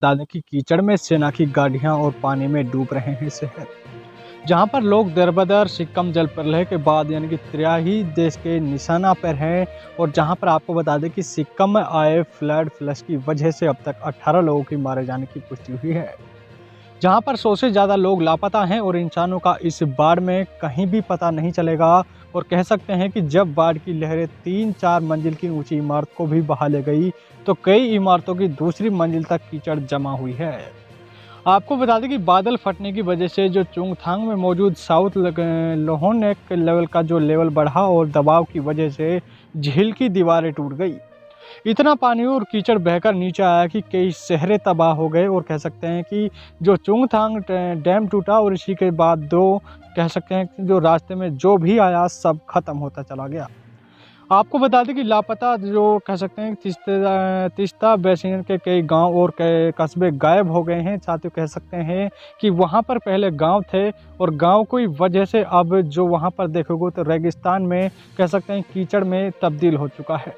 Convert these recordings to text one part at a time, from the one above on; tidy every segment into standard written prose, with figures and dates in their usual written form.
दाने की कीचड़ में सेना की गाड़ियां और पानी में डूब रहे हैं शहर। जहां पर लोग दरबदर सिक्किम जल प्रलय के बाद कि तिराही देश के निशाना पर हैं। और जहां पर आपको बता दें कि सिक्किम में आए फ्लड फ्लश की वजह से अब तक 18 लोगों की मारे जाने की पुष्टि हुई है। जहां पर 100 से ज़्यादा लोग लापता हैं और इंसानों का इस बाढ़ में कहीं भी पता नहीं चलेगा। और कह सकते हैं कि जब बाढ़ की लहरें 3-4 मंजिल की ऊंची इमारत को भी बहा ले गई तो कई इमारतों की दूसरी मंजिल तक कीचड़ जमा हुई है। आपको बता दें कि बादल फटने की वजह से जो चुंगथांग में मौजूद साउथ लोहोनेक लेवल का जो लेवल बढ़ा और दबाव की वजह से झील की दीवारें टूट गई। इतना पानी और कीचड़ बहकर नीचे आया कि कई शहरें तबाह हो गए। और कह सकते हैं कि जो चुंगथांग डैम टूटा और इसी के बाद दो कह सकते हैं कि जो रास्ते में जो भी आया सब खत्म होता चला गया। आपको बता दें कि लापता जो कह सकते हैं तीस्ता बेसिन के कई गांव और कई कस्बे गायब हो गए हैं। साथ ही कह सकते हैं कि वहां पर पहले गांव थे और गांव की वजह से अब जो वहां पर देखोगे तो रेगिस्तान में कह सकते हैं कीचड़ में तब्दील हो चुका है।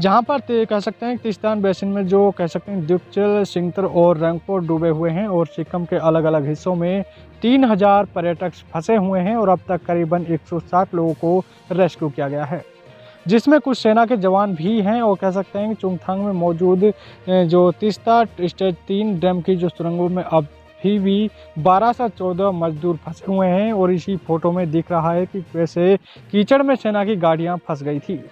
जहां पर कह सकते हैं तिस्तान बेसिन में जो कह सकते हैं दिपचल, सिंगतर और रंगपो डूबे हुए हैं और सिक्किम के अलग अलग हिस्सों में 3000 पर्यटक फंसे हुए हैं और अब तक करीबन 160 लोगों को रेस्क्यू किया गया है, जिसमें कुछ सेना के जवान भी हैं। और कह सकते हैं कि चुंगथांग में मौजूद जो तीस्ता स्टेज 3 डैम की जो सुरंगों में अब भी 12 से 14 मजदूर फंसे हुए हैं। और इसी फोटो में दिख रहा है कि वैसे कीचड़ में सेना की गाड़ियां फंस गई थी।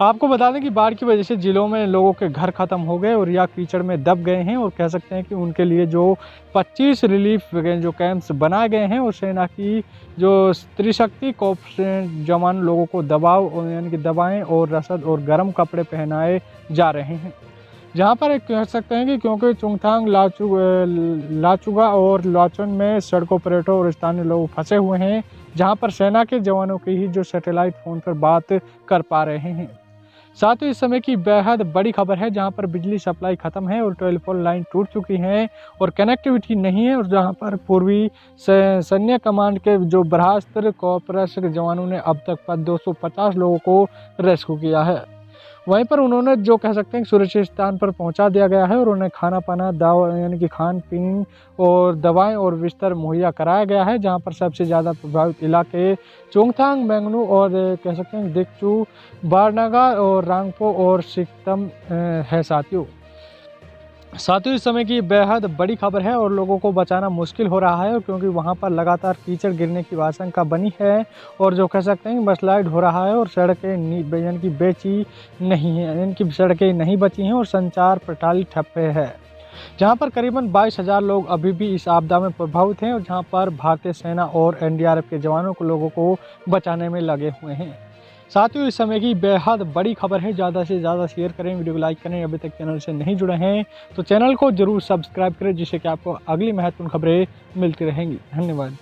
आपको बता दें कि बाढ़ की वजह से जिलों में लोगों के घर खत्म हो गए और या कीचड़ में दब गए हैं। और कह सकते हैं कि उनके लिए जो 25 रिलीफ जो कैंप्स बनाए गए हैं और सेना की जो त्रिशक्ति कोर्प्स जवान लोगों को दवाएं और रसद और गर्म कपड़े पहनाए जा रहे हैं। जहां पर एक कह सकते हैं कि क्योंकि चुंगथांग, लाचुगा और लाचुन में सड़क ऑपरेटर और स्थानीय लोग फंसे हुए हैं, जहां पर सेना के जवानों की ही जो सैटेलाइट फोन पर बात कर पा रहे हैं। साथ ही इस समय की बेहद बड़ी खबर है, जहां पर बिजली सप्लाई खत्म है और टेलीफोन लाइन टूट चुकी है और कनेक्टिविटी नहीं है। और जहां पर पूर्वी सैन्य कमांड के जो ब्रह्मास्त्र कॉर्पस के जवानों ने अब तक 250 लोगों को रेस्क्यू किया है। वहीं पर उन्होंने जो कह सकते हैं सुरक्षित स्थान पर पहुंचा दिया गया है और उन्हें खाना पाना, कि खान पीन और दवाएं और बिस्तर मुहैया कराया गया है। जहां पर सबसे ज़्यादा प्रभावित इलाके चुंगथांग, मैंगनू और कह सकते हैं दिक्चू, बारनागा और रांगपो और सिक्किम है साथियों। इस समय की बेहद बड़ी खबर है और लोगों को बचाना मुश्किल हो रहा है क्योंकि वहां पर लगातार कीचड़ गिरने की आशंका बनी है और जो कह सकते हैं मसलाइड हो रहा है और सड़कें की बेची नहीं है, इनकी सड़कें नहीं बची हैं और संचार प्रणाली ठप्पे है। जहां पर करीबन 22,000 लोग अभी भी इस आपदा में प्रभावित हैं और जहां पर भारतीय सेना और एनडीआरएफ के जवानों को लोगों को बचाने में लगे हुए हैं। साथ ही इस समय की बेहद बड़ी खबर है। ज़्यादा से ज़्यादा शेयर करें, वीडियो को लाइक करें। अभी तक चैनल से नहीं जुड़े हैं तो चैनल को जरूर सब्सक्राइब करें, जिससे कि आपको अगली महत्वपूर्ण खबरें मिलती रहेंगी। धन्यवाद।